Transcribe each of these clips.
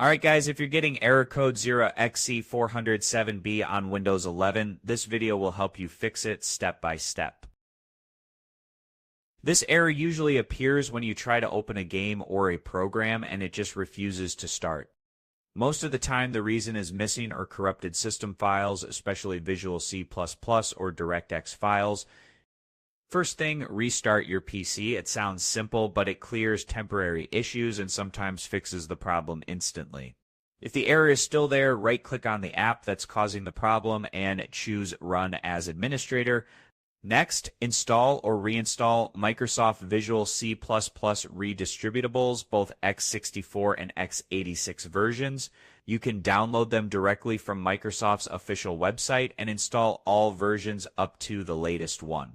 Alright guys, if you're getting error code 0xC00007B on Windows 11, this video will help you fix it step by step. This error usually appears when you try to open a game or a program and it just refuses to start. Most of the time the reason is missing or corrupted system files, especially Visual C++ or DirectX files. First thing, restart your PC. It sounds simple, but it clears temporary issues and sometimes fixes the problem instantly. If the error is still there, right-click on the app that's causing the problem and choose Run as Administrator. Next, install or reinstall Microsoft Visual C++ redistributables, both x64 and x86 versions. You can download them directly from Microsoft's official website and install all versions up to the latest one.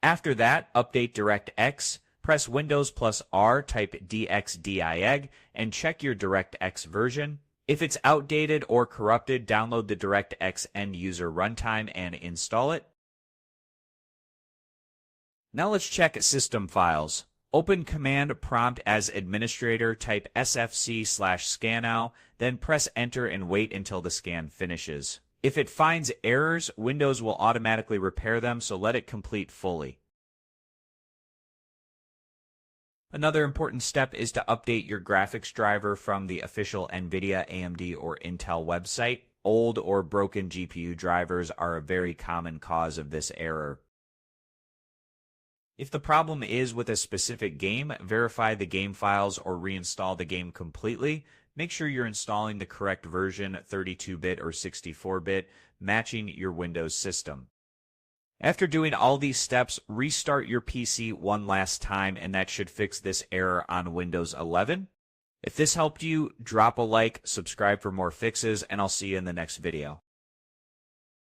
After that, update DirectX, press Windows plus R, type dxdig, and check your DirectX version. If it's outdated or corrupted, download the DirectX end-user runtime and install it. Now let's check system files. Open Command Prompt as Administrator, type sfc/scanow, then press Enter and wait until the scan finishes. If it finds errors, Windows will automatically repair them, so let it complete fully. Another important step is to update your graphics driver from the official NVIDIA, AMD, or Intel website. Old or broken GPU drivers are a very common cause of this error. If the problem is with a specific game, verify the game files or reinstall the game completely. Make sure you're installing the correct version, 32-bit or 64-bit, matching your Windows system. After doing all these steps, restart your PC one last time, and that should fix this error on Windows 11. If this helped you, drop a like, subscribe for more fixes, and I'll see you in the next video.